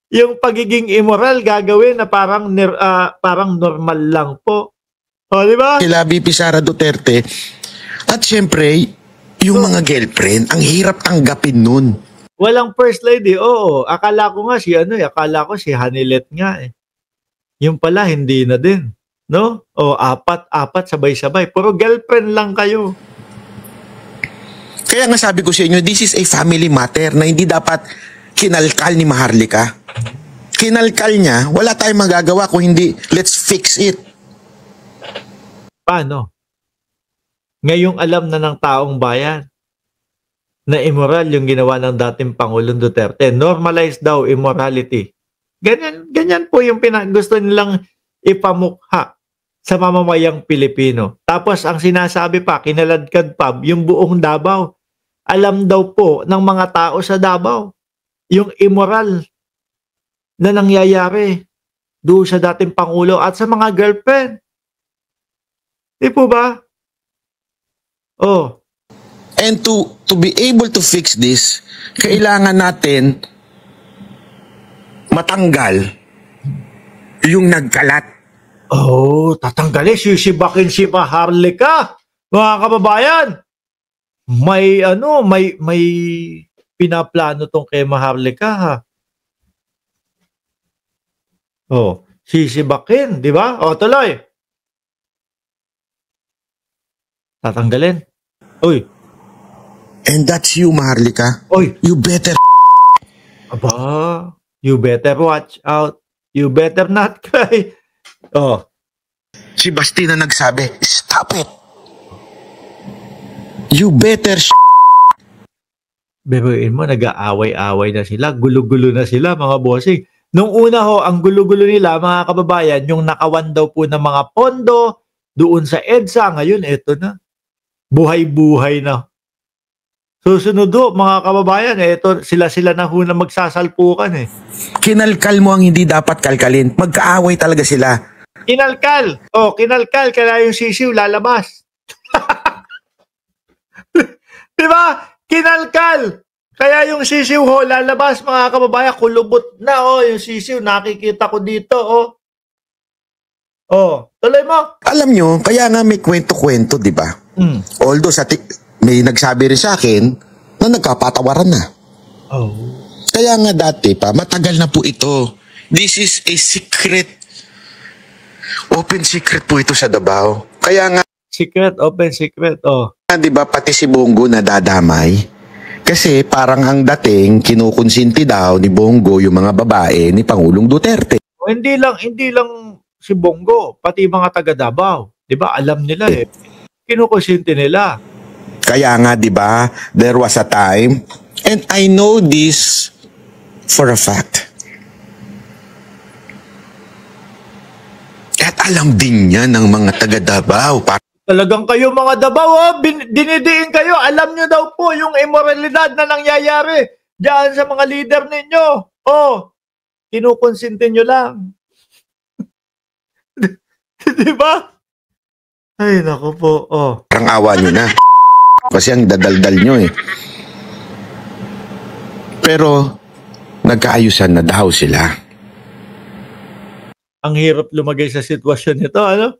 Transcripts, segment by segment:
yung pagiging immoral gagawin na parang parang normal lang po. O, di ba? Sila VP Sara Duterte. At syempre, yung mga girlfriend, ang hirap tanggapin nun. Walang first lady, oo. Akala ko nga akala ko si Hanilet nga eh. Yung pala, hindi na din. No? O, apat sabay-sabay. Puro girlfriend lang kayo. Kaya nga sabi ko sa inyo, this is a family matter na hindi dapat kinalkal ni Maharlika. Kinalkal niya, wala tayong magagawa kung hindi, let's fix it. Paano? Ngayong alam na ng taong bayan na immoral yung ginawa ng dating Pangulong Duterte. Normalize daw immorality. Ganyan po yung gusto nilang ipamukha sa mamamayang Pilipino. Tapos ang sinasabi pa, kinaladkad pa, yung buong Davao. Alam daw po ng mga tao sa Davao yung immoral na nangyayari doon sa dating Pangulo at sa mga girlfriend. Di po ba? Oh. And to be able to fix this, kailangan natin matanggal yung nagkalat. Oh, tatanggalin, sisibakin si Maharlika. Mga kababayan, may pinaplano tong kay Maharlika ha. Oh, sisibakin, di ba? Oh, tuloy. Tatanggalin. Uy. And that's you, Maharlika. Uy. You better aba, you better watch out. You better not cry. Oh. Si Basti na nagsabi, stop it. You better Biruin mo, nag-aaway-away na sila. Gulo-gulo na sila, mga bossing. Nung una ho, ang gulo-gulo nila, mga kababayan, yung nakawan daw po ng mga pondo doon sa EDSA. Ngayon, eto na. Buhay-buhay na. Susunod ho, mga kababayan, eto, sila na ho na magsasalpukan eh. Kinalkal mo ang hindi dapat kalkalin. Magkaaway talaga sila. Kinalkal. Oh, kinalkal. Kaya yung sisiw lalabas. Diba? Kinalkal. Kaya yung sisiw ho lalabas, mga kababayan. Kulubot na oh, yung sisiw. Nakikita ko dito oh. Oh, tuloy mo. Alam nyo, kaya nga may kwento-kwento, di ba? Although may nagsabi rin sa akin na nagkapatawaran na. Oh. Kaya nga dati pa, matagal na po ito. This is a secret. Open secret po ito sa Davao. Kaya nga, secret, open secret, oh. Di ba pati si Bongo nadadamay? Kasi parang ang dating kinukonsinti daw ni Bongo yung mga babae ni Pangulong Duterte. Oh, hindi lang si Bongo, pati mga taga Davao. 'Di ba? Alam nila eh. Kinukonsinti nila. Kaya nga 'di ba, there was a time, and I know this for a fact. At alam din niya ng mga taga Davao. Talagang kayo mga Davao, oh, dinidiin kayo. Alam nyo daw po yung immoralidad na nangyayari diyan sa mga leader ninyo. Oh, kinukonsinti nyo lang. Diba? Ay, naku po. Oh. Parang awa nyo na. Kasi ang dadaldal nyo eh. Pero, nagkaayusan na daw sila. Ang hirap lumagay sa sitwasyon nito, ano?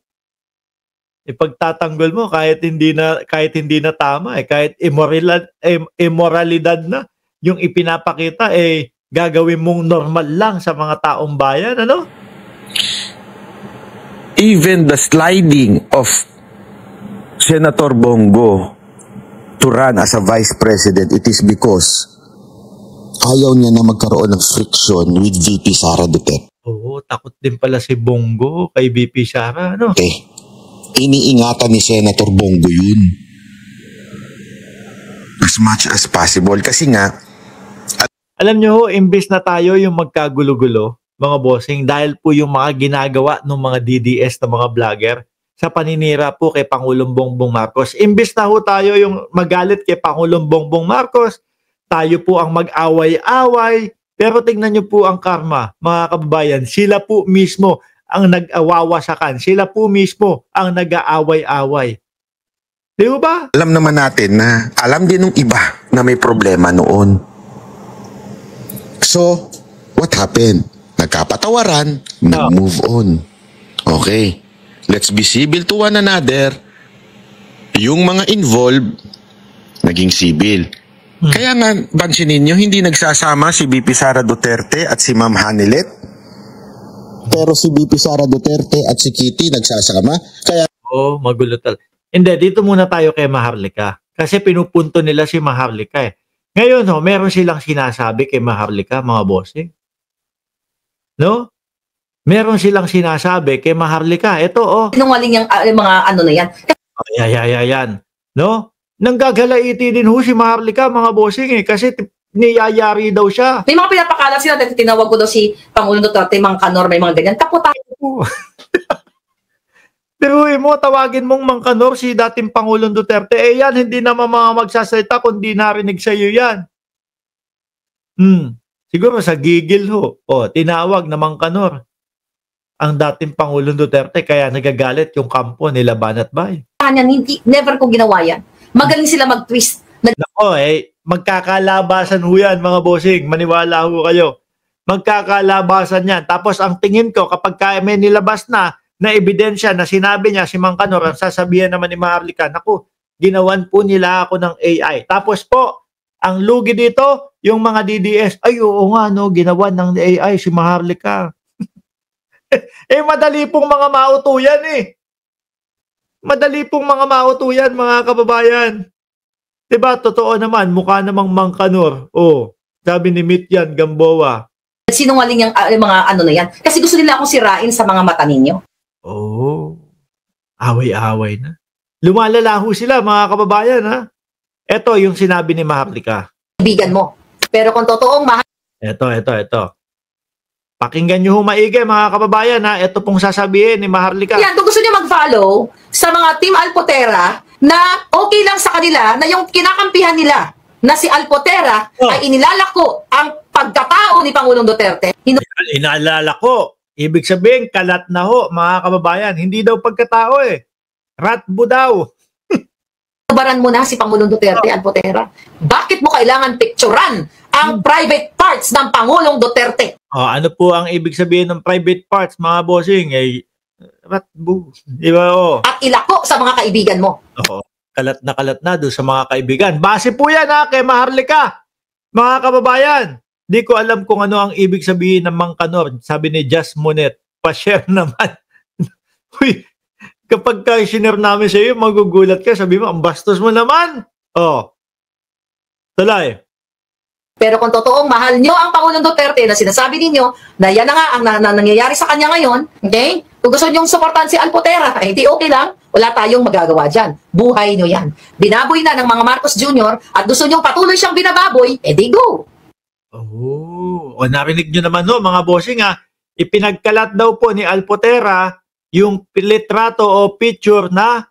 Ipagtatanggol mo kahit hindi na tama eh, kahit immoralidad na yung ipinapakita eh gagawin mong normal lang sa mga taong bayan, ano? Even the sliding of Senator Bongo to run as a vice president, it is because ayaw niya na magkaroon ng friction with VP Sara Duterte. Oo, takot din pala si Bongo kay VP Sara, ano? Okay. Iniingatan ni Senator Bongo yun. As much as possible. Kasi nga, alam nyo ho, imbis na tayo yung magkagulo-gulo, mga bossing, dahil po yung mga ginagawa ng mga DDS na mga vlogger sa paninira po kay Pangulong Bongbong Marcos. Imbis na ho tayo yung magalit kay Pangulong Bongbong Marcos, tayo po ang mag-away-away. Pero tingnan nyo po ang karma, mga kababayan. Sila po mismo ang nag-awawasakan. Sila po mismo ang nag-aaway-away. Di ba? Alam naman natin na alam din ng iba na may problema noon. So, What happened? Nagkapatawaran, nag-move on. Okay. Let's be civil to one another. Yung mga involved, naging civil. Kaya nga, pansinin nyo, hindi nagsasama si BP Sara Duterte at si Ma'am Hanilet. Pero si BP Sara Duterte at si Kitty nagsasama. Kaya Magulo talaga. Hindi, dito muna tayo kay Maharlika. Kasi pinupunto nila si Maharlika eh. Ngayon, meron silang sinasabi kay Maharlika, mga bossing. No? Meron silang sinasabi kay Maharlika. Ito, Sinungaling yung mga ano na yan. Yan. No? Nanggagalaiti din ho si Maharlika, mga bossing eh. Kasi niyayari daw siya. May mga pinapakalat sila dahil tinawag ko daw si Pangulong Duterte, mga kanor, may mga ganyan. Tapo-tapo. Pero mo, tawagin mong Mangkanor si dating Pangulong Duterte. Eh yan, hindi naman mga magsasalita kundi narinig sa iyo yan. Siguro sa gigil ho. Tinawag na Mangkanor ang dating Pangulong Duterte kaya nagagalit yung kampo nila Banat Bay. Hindi, never ko ginawa yan. Magaling sila mag-twist. Nako magkakalabasan ho yan mga bossing. Maniwala ho kayo. Magkakalabasan yan. Tapos ang tingin ko kapag may nilabas na ebidensya na sinabi niya si Mangkanor, ang sasabihin naman ni Maharlika, naku, ginawan po nila ako ng AI. Tapos po, ang lugi dito, yung mga DDS, ay oo nga no, ginawan ng AI si Maharlika. Madali pong mga mautuyan eh. Madali pong mga mautuyan mga kababayan. Diba, totoo naman, mukha namang Mangkanor. Sabi ni Mityan Gamboa. Sinungaling yung mga ano na yan. Kasi gusto nila akong sirain sa mga mata ninyo. Away-away na. Lumalala ho sila mga kababayan ha. Ito yung sinabi ni Maharlika. Kaibigan mo. Pero kung totoong mahal Ito. Pakinggan nyo ho maigi mga kababayan ha. Ito pong sasabihin ni Maharlika. yan, kung gusto nyo mag-follow sa mga Team Alpotera na okay lang sa kanila na yung kinakampihan nila na si Alpotera ay inilalako ang pagkatao ni Pangulong Duterte. Inaalala ko. Ibig sabihin, kalat na ho, mga kababayan. Hindi daw pagkatao eh. Ratbo daw. Baran mo na si Pangulong Duterte, Alpotera. Bakit mo kailangan picturean ang private parts ng Pangulong Duterte? Ano po ang ibig sabihin ng private parts, mga bossing? Ratbo. Di ba At ilako sa mga kaibigan mo. Kalat na doon sa mga kaibigan. Base po yan kay Maharlika. Mga kababayan. Di ko alam kung ano ang ibig sabihin ng Mangkanor. Sabi ni Just Monet, pa-share naman. Uy, kapag ka-share namin sa iyo, magugulat ka. Sabi mo, ang bastos mo naman. Talay. Pero kung totoong mahal nyo ang Pangulong Duterte na sinasabi ninyo na yan na nga ang nangyayari sa kanya ngayon, okay? Kung gusto nyong suportahan si Alpotera, di okay lang. Wala tayong magagawa dyan. Buhay nyo yan. Binaboy na ng mga Marcos Jr. at gusto nyong patuloy siyang binababoy, di go. Narinig nyo naman mga bossing ipinagkalat daw po ni Alpotera yung litrato o picture na